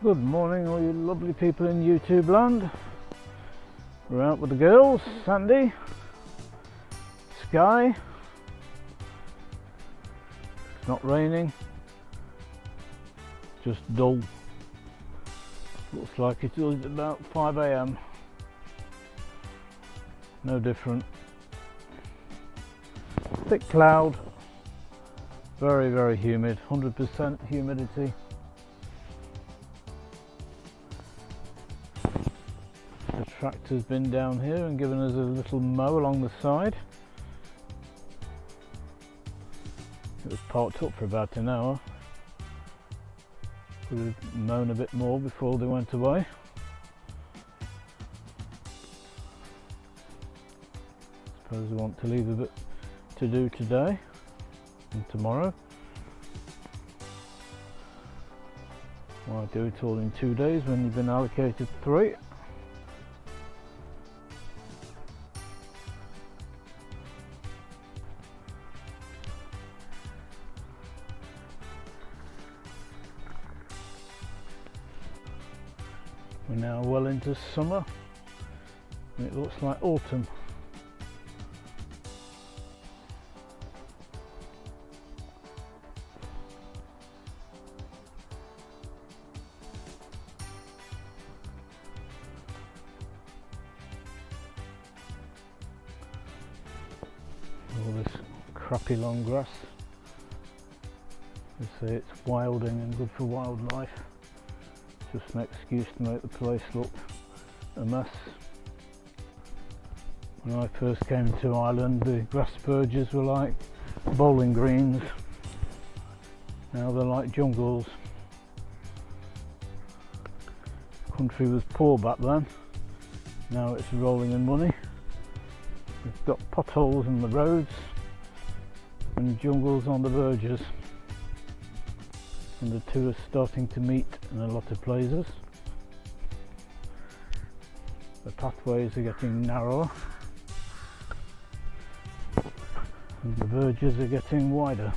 Good morning, all you lovely people in YouTube land. We're out with the girls, Sandy, Sky. It's not raining, just dull. Looks like it is about 5 AM. No different. Thick cloud, very, very humid, 100% humidity. The tractor's been down here and given us a little mow along the side. It was parked up for about an hour. Could have mown a bit more before they went away. Suppose we want to leave a bit to do today and tomorrow. Why do it all in 2 days when you've been allocated 3? We're now well into summer and it looks like autumn. All this crappy long grass. They say it's wilding and good for wildlife. Just an excuse to make the place look a mess. When I first came to Ireland, the grass verges were like bowling greens. Now they're like jungles. The country was poor back then. Now it's rolling in money. We've got potholes in the roads and jungles on the verges. And the two are starting to meet in a lot of places. The pathways are getting narrower and the verges are getting wider.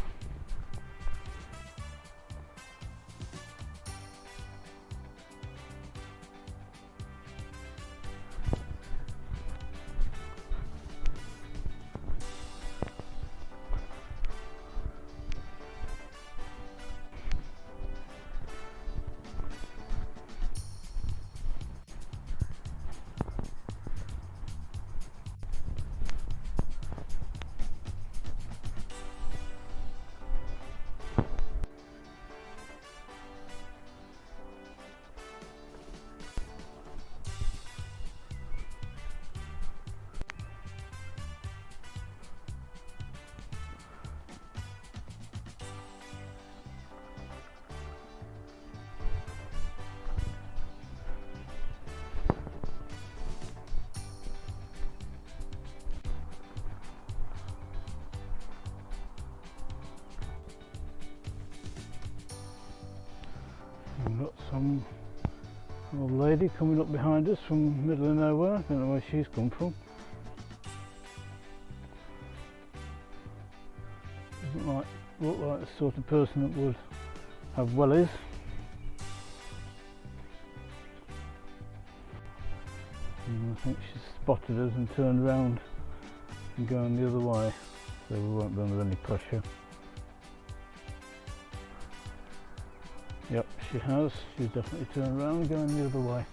We've got some old lady coming up behind us from middle of nowhere. I don't know where she's come from. Doesn't look like the sort of person that would have wellies. And I think she's spotted us and turned around and going the other way, so we won't be under any pressure. Yep, she has. She's definitely turned around going the other way.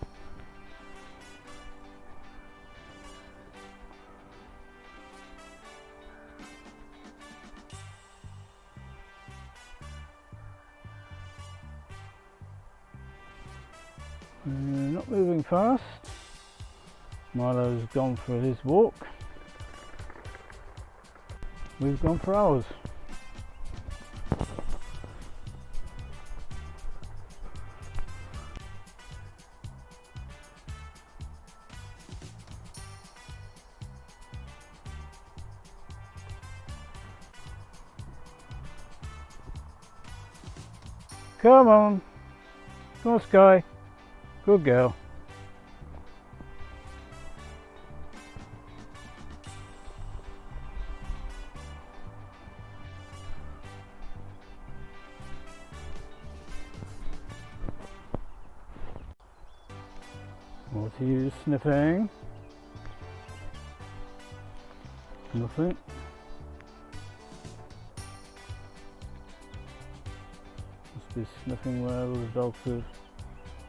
Not moving fast. Milo's gone for his walk. We've gone for ours. Come on, come on Sky, good girl. What are you sniffing? Nothing. Must be sniffing where the dogs have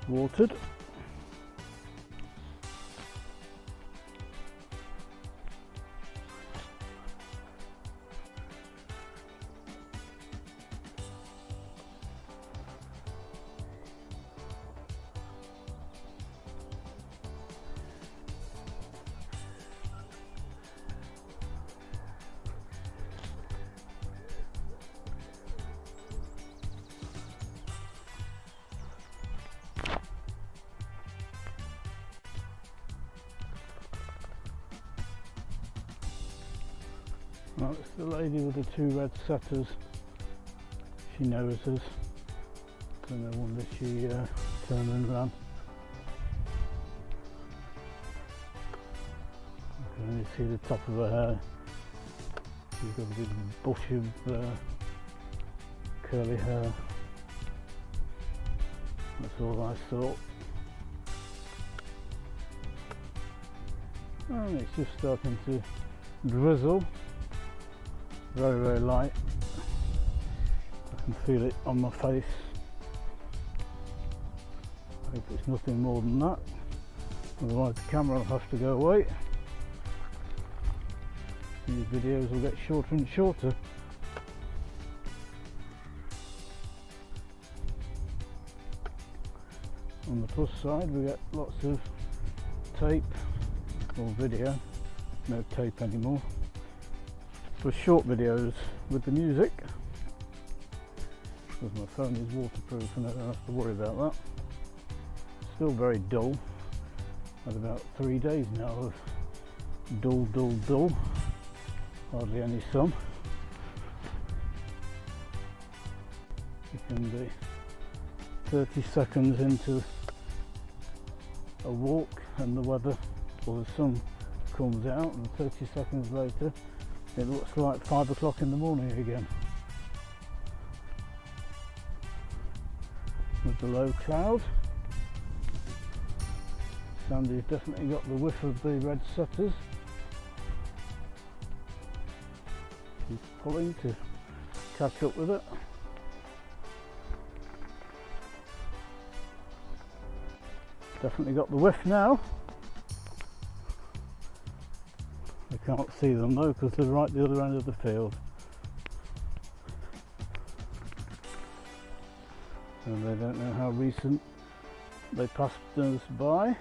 watered. Well, it's the lady with the 2 red setters. She knows us. So no wonder she turned and ran. You can only see the top of her hair. She's got a big bush of curly hair. That's all I saw. And it's just starting to drizzle. Very, very light. I can feel it on my face. I hope it's nothing more than that. Otherwise the camera will have to go away. These videos will get shorter and shorter. On the plus side we get lots of tape or video. No tape anymore. For short videos with the music, because my phone is waterproof and I don't have to worry about that. Still very dull. Had about 3 days now of dull, hardly any sun. You can be 30 seconds into a walk and the weather or the sun comes out, and 30 seconds later it looks like 5 o'clock in the morning again. With the low cloud. Sandy's definitely got the whiff of the red setters. She's pulling to catch up with it. Definitely got the whiff now. I can't see them though because they're right at the other end of the field. And they don't know how recent they passed us by.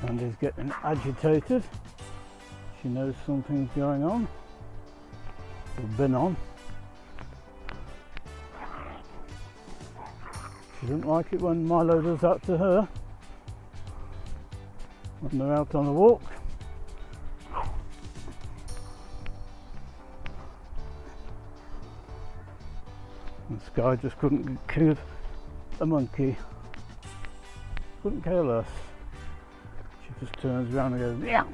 And is getting agitated. She knows something's going on. Or been on. She doesn't like it when Milo does that to her. When they're out on a walk. And Sky just couldn't give a monkey. Couldn't care less. She just turns around and goes, yeah.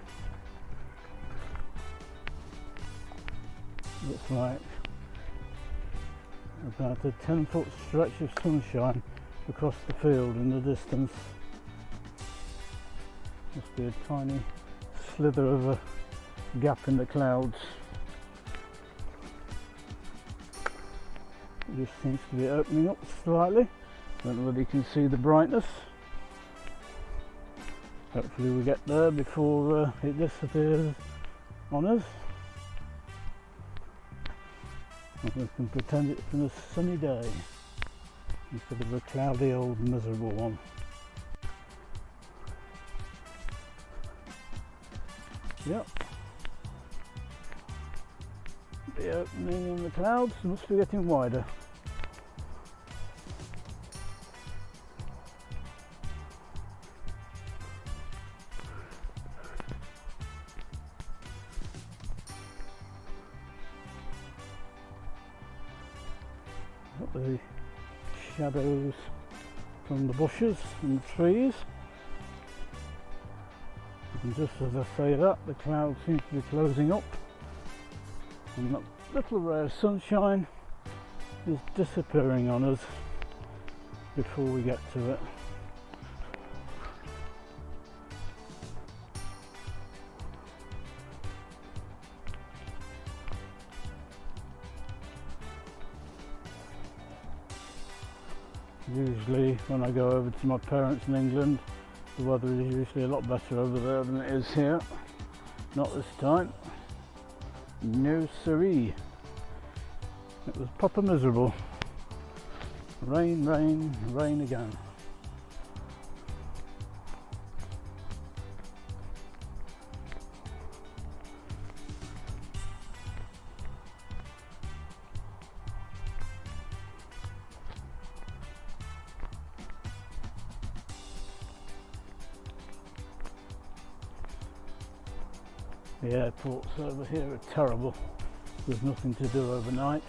Looks like about a 10-foot stretch of sunshine across the field in the distance. Must be a tiny slither of a gap in the clouds. It just seems to be opening up slightly. Don't know whether you can see the brightness. Hopefully we get there before it disappears on us. And we can pretend it's been a sunny day instead of a cloudy old miserable one. Yep. The opening in the clouds must be getting wider. Got the shadows from the bushes and the trees. And just as I say that, the clouds seem to be closing up. I'm not little ray of sunshine is disappearing on us before we get to it. Usually when I go over to my parents in England, the weather is usually a lot better over there than it is here. Not this time. No siree. It was proper miserable. Rain, rain, rain again. The airports over here are terrible. There's nothing to do overnight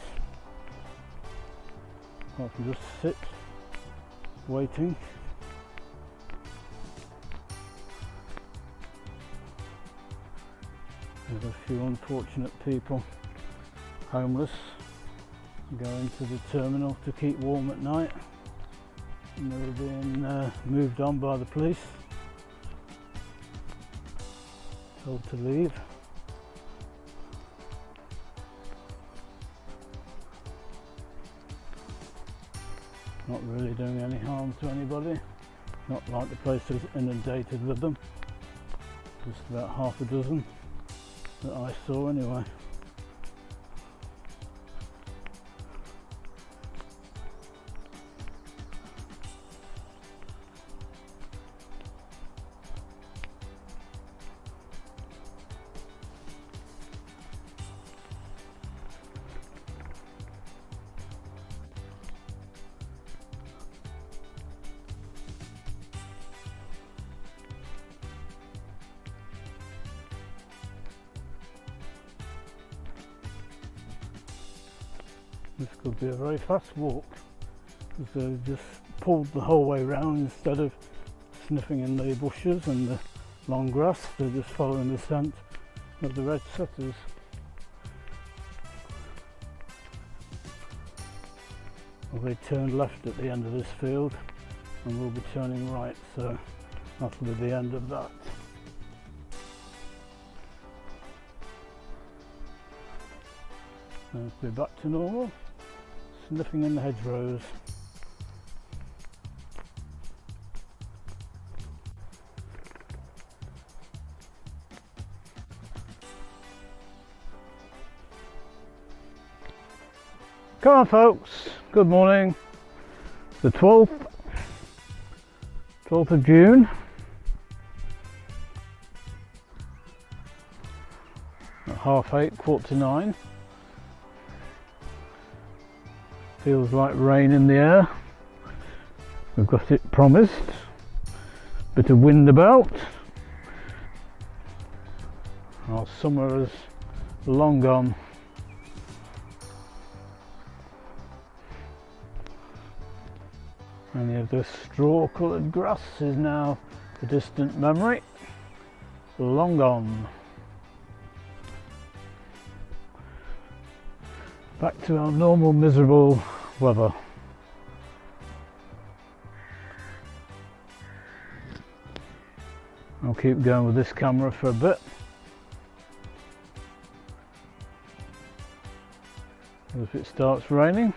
apart from just sit waiting. There's a few unfortunate people, homeless, going to the terminal to keep warm at night, and they were being moved on by the police, told to leave. Not really doing any harm to anybody, not like the place is inundated with them. Just about half a dozen that I saw anyway. This could be a very fast walk because they've just pulled the whole way round instead of sniffing in the bushes and the long grass. They're just following the scent of the red setters. Well, they turned left at the end of this field and we'll be turning right, so that'll be the end of that. And we'll be back to normal, sniffing in the hedgerows. Come on folks, good morning. The 12th of June. At 8:30, 8:45. Feels like rain in the air. We've got it promised. Bit of wind about. Our summer is long gone. Any of this straw coloured grass is now a distant memory. Long gone. Back to our normal miserable weather. I'll keep going with this camera for a bit. If it starts raining,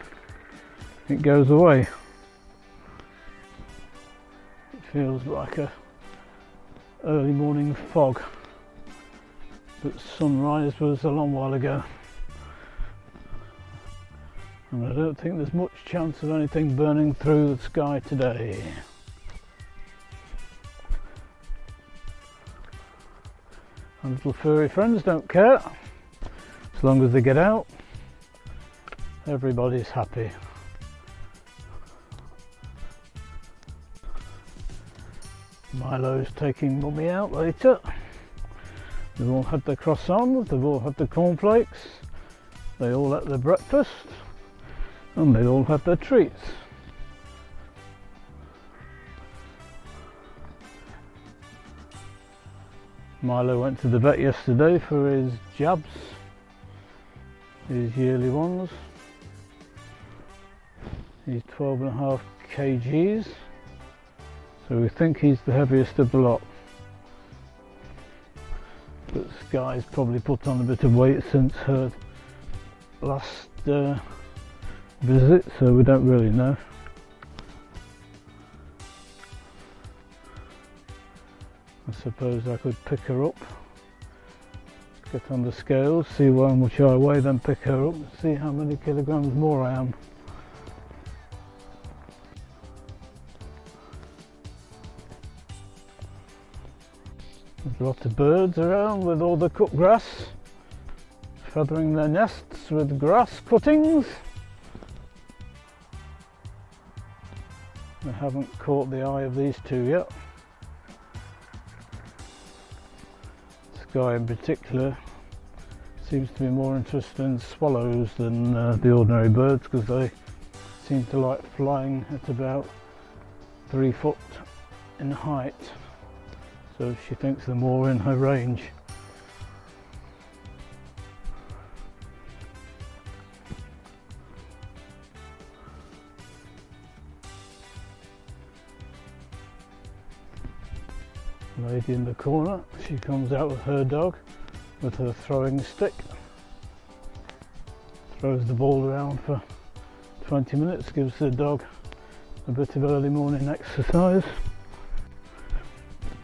it goes away. It feels like a early morning fog, but sunrise was a long while ago. And I don't think there's much chance of anything burning through the sky today. Our little furry friends don't care. As long as they get out, everybody's happy. Milo's taking Mummy out later. They've all had their croissants, they've all had their cornflakes, they all had their breakfast, and they all had their treats. Milo went to the vet yesterday for his jabs, These yearly ones. He's 12.5 kgs, so we think he's the heaviest of the lot. But Sky's probably put on a bit of weight since her last visit, so we don't really know. I suppose I could pick her up, get on the scales, see how much I weigh, then pick her up and see how many kilograms more I am. There's lots of birds around with all the cut grass, feathering their nests with grass cuttings. I haven't caught the eye of these two yet. Sky in particular seems to be more interested in swallows than the ordinary birds, because they seem to like flying at about 3 foot in height. So she thinks they're more in her range. Lady in the corner, she comes out with her dog with her throwing stick. Throws the ball around for 20 minutes, gives the dog a bit of early morning exercise.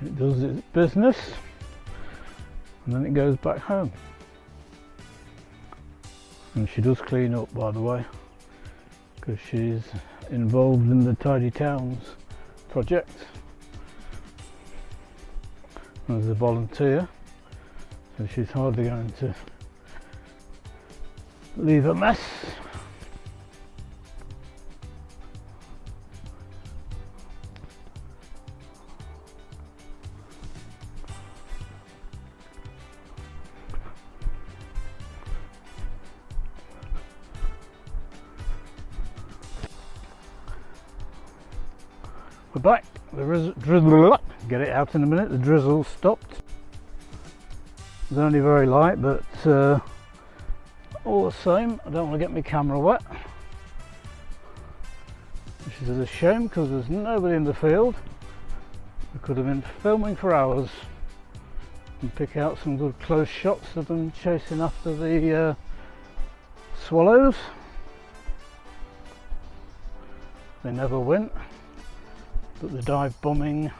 It does its business and then it goes back home. And she does clean up, by the way, because she's involved in the Tidy Towns project as a volunteer, so she's hardly going to leave a mess. We're back. The drizzle, get it out in a minute. The drizzle stopped. It was only very light, but all the same, I don't want to get my camera wet, which is a shame because there's nobody in the field. I could have been filming for hours and pick out some good close shots of them chasing after the swallows. They never win. But the dive bombing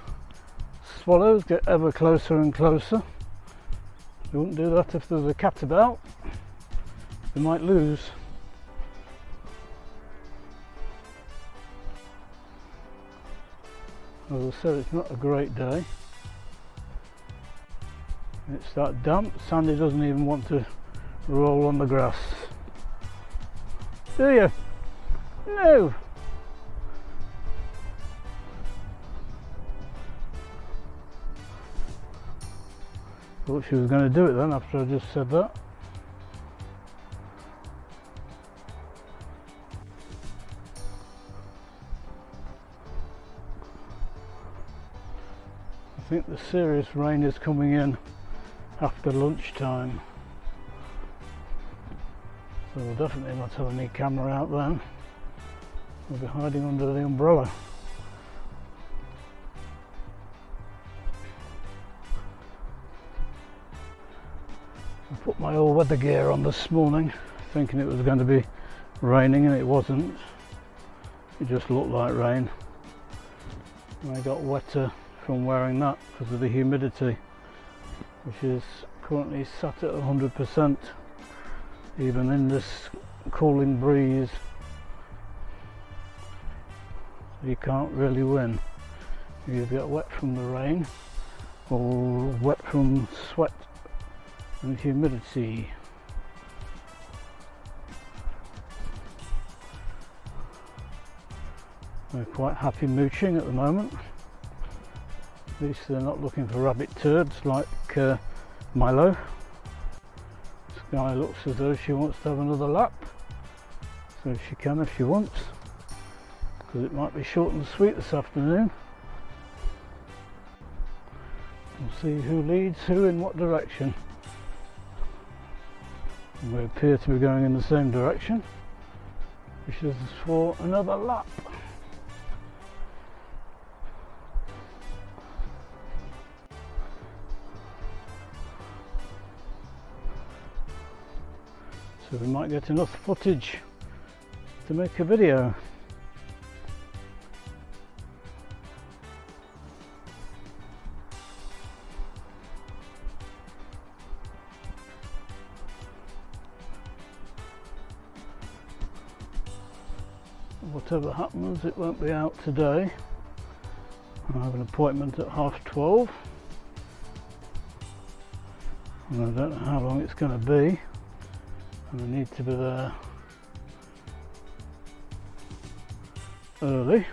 swallows get ever closer and closer. They wouldn't do that if there was a cat about. They might lose. As I said, it's not a great day. It's that damp. Sandy doesn't even want to roll on the grass. Do you? No! Thought she was going to do it then after I just said that. I think the serious rain is coming in after lunchtime, so we'll definitely not have any camera out then. We'll be hiding under the umbrella. I put my all weather gear on this morning thinking it was going to be raining, and it wasn't. It just looked like rain. And I got wetter from wearing that because of the humidity, which is currently sat at 100% even in this cooling breeze. So you can't really win. You get wet from the rain or wet from sweat and humidity. They're quite happy mooching at the moment. At least they're not looking for rabbit turds like Milo. Sky looks as though she wants to have another lap, so she can if she wants, because it might be short and sweet this afternoon. We'll see who leads who in what direction. And we appear to be going in the same direction, which is for another lap. So we might get enough footage to make a video. Whatever happens, it won't be out today. I have an appointment at 12:30, and I don't know how long it's going to be, and I need to be there early.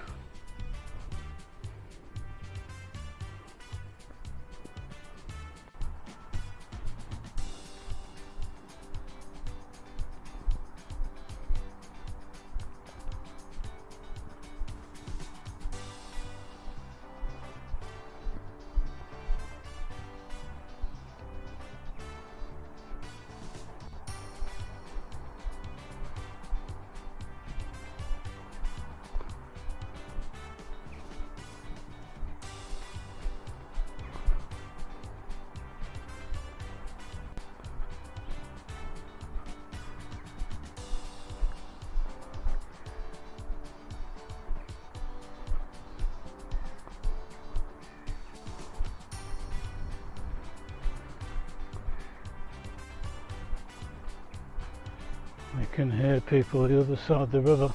You can hear people the other side of the river,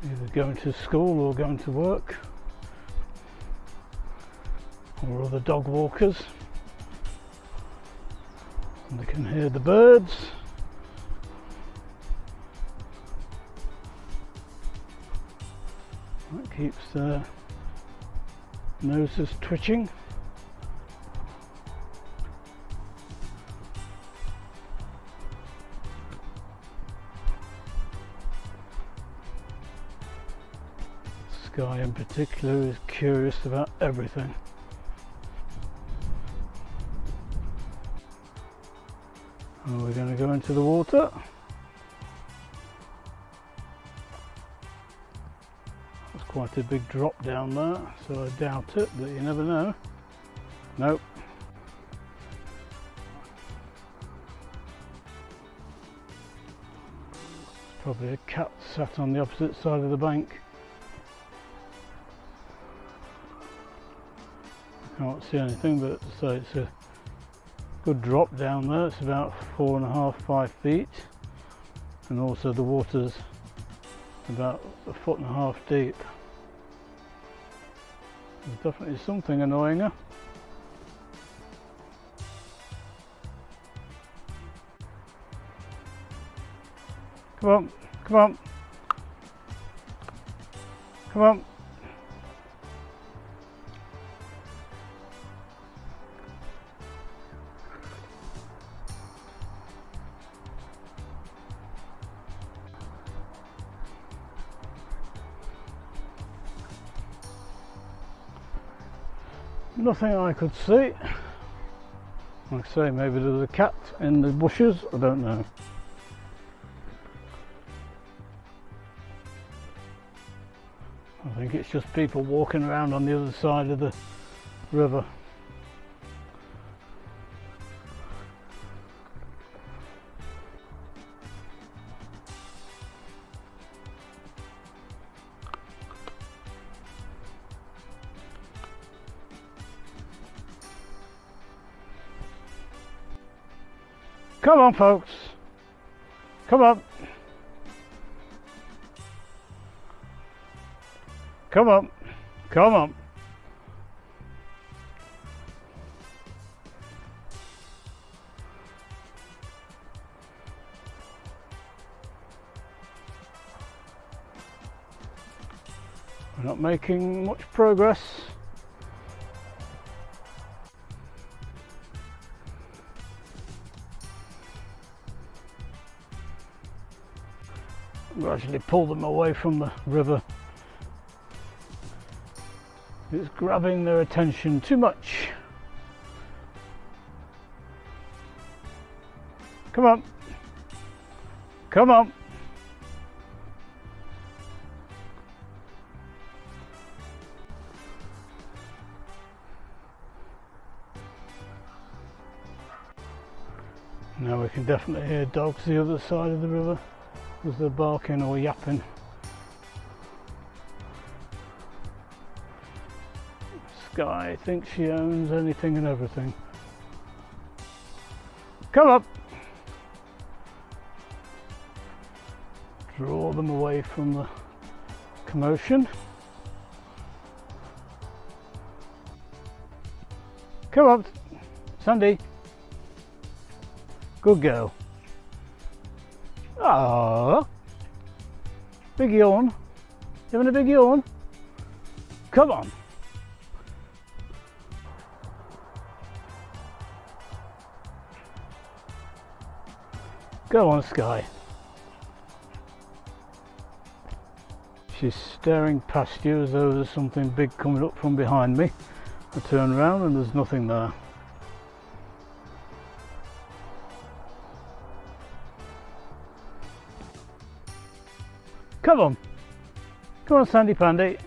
either going to school or going to work, or other dog walkers. And they can hear the birds. That keeps their noses twitching. Guy in particular is curious about everything. And we're going to go into the water. There's quite a big drop down there, so I doubt it, but you never know. Nope. Probably a cat sat on the opposite side of the bank. Can't see anything, but so it's a good drop down there. It's about 4.5–5 feet, and also the water's about 1.5 feet deep. There's definitely something annoying her. Come on, come on, come on. Nothing I could see. Like I say, maybe there's a cat in the bushes, I don't know. I think it's just people walking around on the other side of the river. Come on, folks. Come on. Come on. Come on. We're not making much progress. Gradually pull them away from the river. It's grabbing their attention too much. Come on. Come on. Now we can definitely hear dogs the other side of the river as they're barking or yapping. Sky thinks she owns anything and everything. Come up! Draw them away from the commotion. Come up, Sandy. Good girl. Ah, big yawn. You having a big yawn? Come on. Go on, Sky. She's staring past you as though there's something big coming up from behind me. I turn around and there's nothing there. Come on. Come on, Sandy Pandy.